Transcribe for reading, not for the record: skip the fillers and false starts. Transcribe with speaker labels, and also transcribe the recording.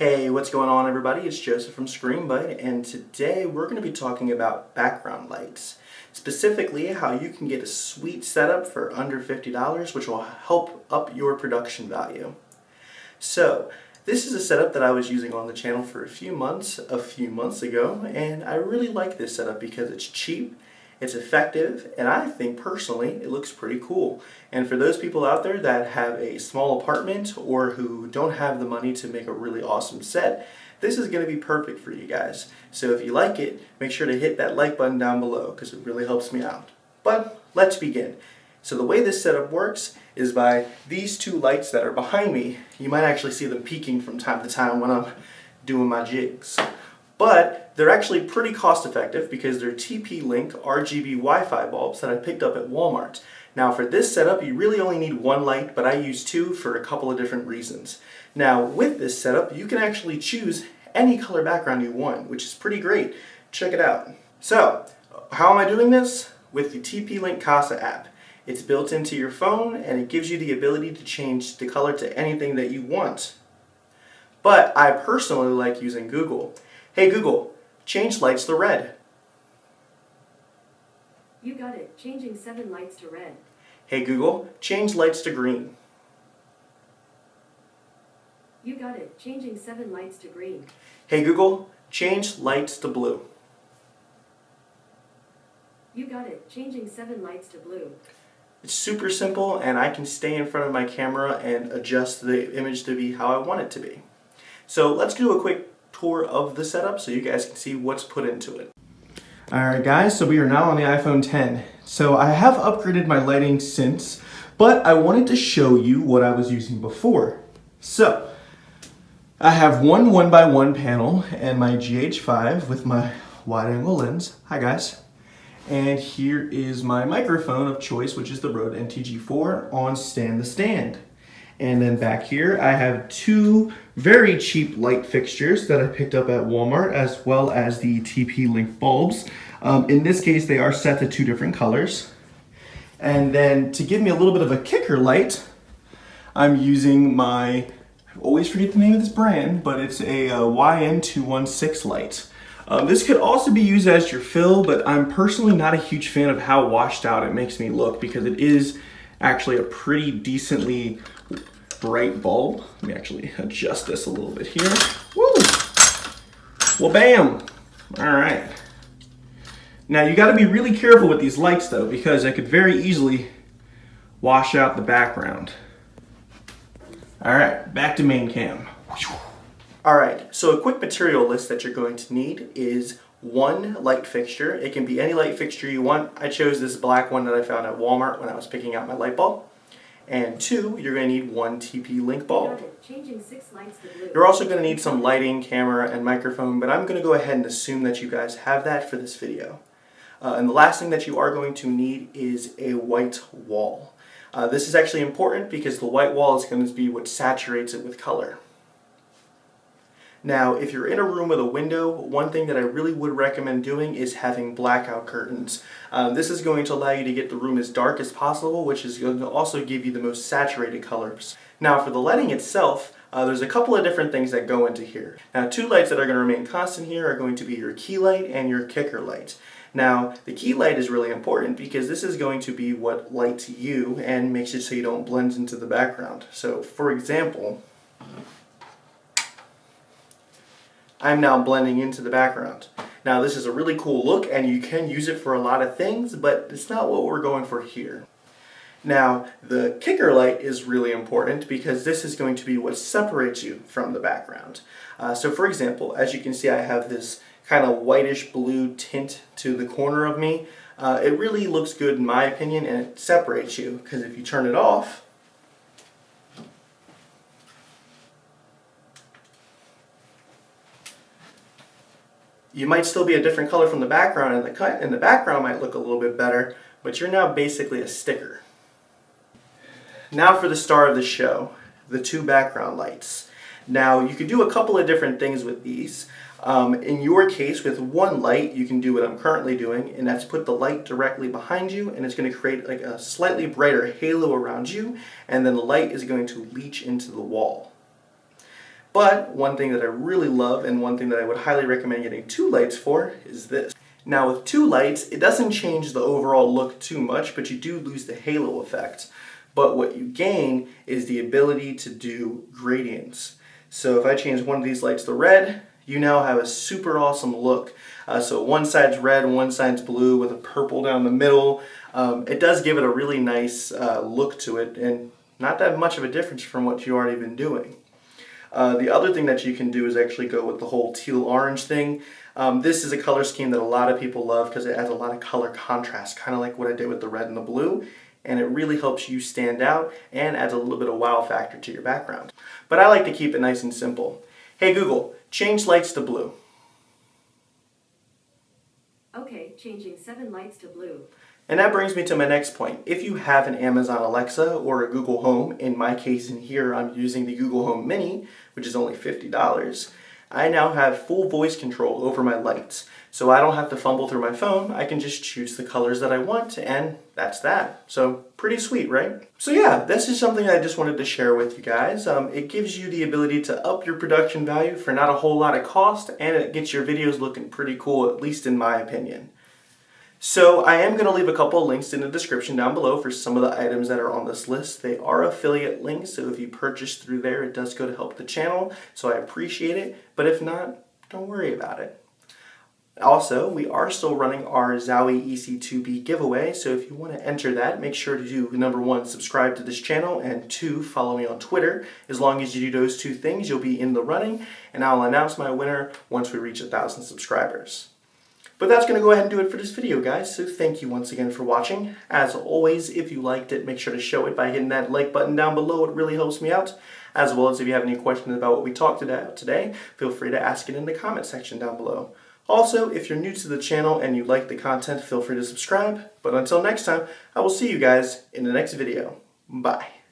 Speaker 1: Hey, what's going on everybody? It's Joseph from Screenbite, and today we're going to be talking about background lights. Specifically, how you can get a sweet setup for under $50, which will help up your production value. So, this is a setup that I was using on the channel for a few months ago, and I really like this setup because it's cheap, it's effective, and I think personally it looks pretty cool. And for those people out there that have a small apartment or who don't have the money to make a really awesome set, this is going to be perfect for you guys. So if you like it, make sure to hit that like button down below because it really helps me out. But let's begin. So the way this setup works is by these two lights that are behind me. You might actually see them peeking from time to time when I'm doing my jigs. But they're actually pretty cost effective because they're TP-Link RGB Wi-Fi bulbs that I picked up at Walmart. Now for this setup you really only need one light, but I use two for a couple of different reasons. Now with this setup you can actually choose any color background you want, which is pretty great. Check it out. So how am I doing this? With the TP-Link Casa app. It's built into your phone and it gives you the ability to change the color to anything that you want. But I personally like using Google. Hey Google, change lights to red.
Speaker 2: You got it. Changing 7 lights to red.
Speaker 1: Hey Google, change lights to green.
Speaker 2: You got it. Changing 7 lights to green.
Speaker 1: Hey Google, change lights to blue.
Speaker 2: You got it. Changing 7 lights to blue.
Speaker 1: It's super simple and I can stay in front of my camera and adjust the image to be how I want it to be. So let's do a quick tour of the setup so you guys can see what's put into it. Alright guys, so we are now on the iPhone 10. So I have upgraded my lighting since, but I wanted to show you what I was using before. So, I have one 1x1 panel and my GH5 with my wide angle lens. Hi guys. And here is my microphone of choice, which is the Rode NTG4 on Stand the Stand. And then back here I have two very cheap light fixtures that I picked up at Walmart, as well as the TP-Link bulbs. In this case they are set to two different colors. And then to give me a little bit of a kicker light, I'm using my, I always forget the name of this brand, but it's a YN216 light. This could also be used as your fill, but I'm personally not a huge fan of how washed out it makes me look because it is actually a pretty decently bright bulb. Let me actually adjust this a little bit here. Woo! Well, bam! Alright. Now you gotta be really careful with these lights though, because it could very easily wash out the background. Alright, back to main cam. Alright, so a quick material list that you're going to need is one light fixture. It can be any light fixture you want. I chose this black one that I found at Walmart when I was picking out my light bulb. And two, you're going to need one TP-Link bulb.
Speaker 2: Changing 6 lights to blue.
Speaker 1: You're also going to need some lighting, camera, and microphone, but I'm going to go ahead and assume that you guys have that for this video. And the last thing that you are going to need is a white wall. This is actually important because the white wall is going to be what saturates it with color. Now, if you're in a room with a window, one thing that I really would recommend doing is having blackout curtains. This is going to allow you to get the room as dark as possible, which is going to also give you the most saturated colors. Now, for the lighting itself, there's a couple of different things that go into here. Now, two lights that are going to remain constant here are going to be your key light and your kicker light. Now, the key light is really important because this is going to be what lights you and makes it so you don't blend into the background. So, for example, I'm now blending into the background. Now this is a really cool look and you can use it for a lot of things, but it's not what we're going for here. Now the kicker light is really important because this is going to be what separates you from the background. So for example, as you can see I have this kind of whitish blue tint to the corner of me. It really looks good in my opinion and it separates you because if you turn it off, you might still be a different color from the background and the background might look a little bit better, but you're now basically a sticker. Now for the star of the show, the two background lights. Now you could do a couple of different things with these. In your case, with one light, you can do what I'm currently doing, and that's put the light directly behind you, and it's going to create like a slightly brighter halo around you, and then the light is going to leach into the wall. But one thing that I really love and one thing that I would highly recommend getting 2 lights for is this. Now with 2 lights, it doesn't change the overall look too much, but you do lose the halo effect. But what you gain is the ability to do gradients. So if I change one of these lights to red, you now have a super awesome look. So one side's red, one side's blue with a purple down the middle. It does give it a really nice look to it, and not that much of a difference from what you already been doing. The other thing that you can do is actually go with the whole teal orange thing. This is a color scheme that a lot of people love because it adds a lot of color contrast, kind of like what I did with the red and the blue, and it really helps you stand out and adds a little bit of wow factor to your background. But I like to keep it nice and simple. Hey Google, change lights to blue.
Speaker 2: Okay, changing 7 lights to blue.
Speaker 1: And that brings me to my next point. If you have an Amazon Alexa or a Google Home, in my case in here I'm using the Google Home Mini, which is only $50, I now have full voice control over my lights. So I don't have to fumble through my phone, I can just choose the colors that I want, and that's that. So pretty sweet, right? So yeah, this is something I just wanted to share with you guys. It gives you the ability to up your production value for not a whole lot of cost, and it gets your videos looking pretty cool, at least in my opinion. So I am going to leave a couple of links in the description down below for some of the items that are on this list. They are affiliate links, so if you purchase through there, it does go to help the channel, so I appreciate it. But if not, don't worry about it. Also, we are still running our Zowie EC2B giveaway, so if you want to enter that, make sure to do, number 1, subscribe to this channel, and 2, follow me on Twitter. As long as you do those 2 things, you'll be in the running, and I'll announce my winner once we reach 1,000 subscribers. But that's going to go ahead and do it for this video, guys, so thank you once again for watching. As always, if you liked it, make sure to show it by hitting that like button down below. It really helps me out. As well as if you have any questions about what we talked about today, feel free to ask it in the comment section down below. Also, if you're new to the channel and you like the content, feel free to subscribe. But until next time, I will see you guys in the next video. Bye.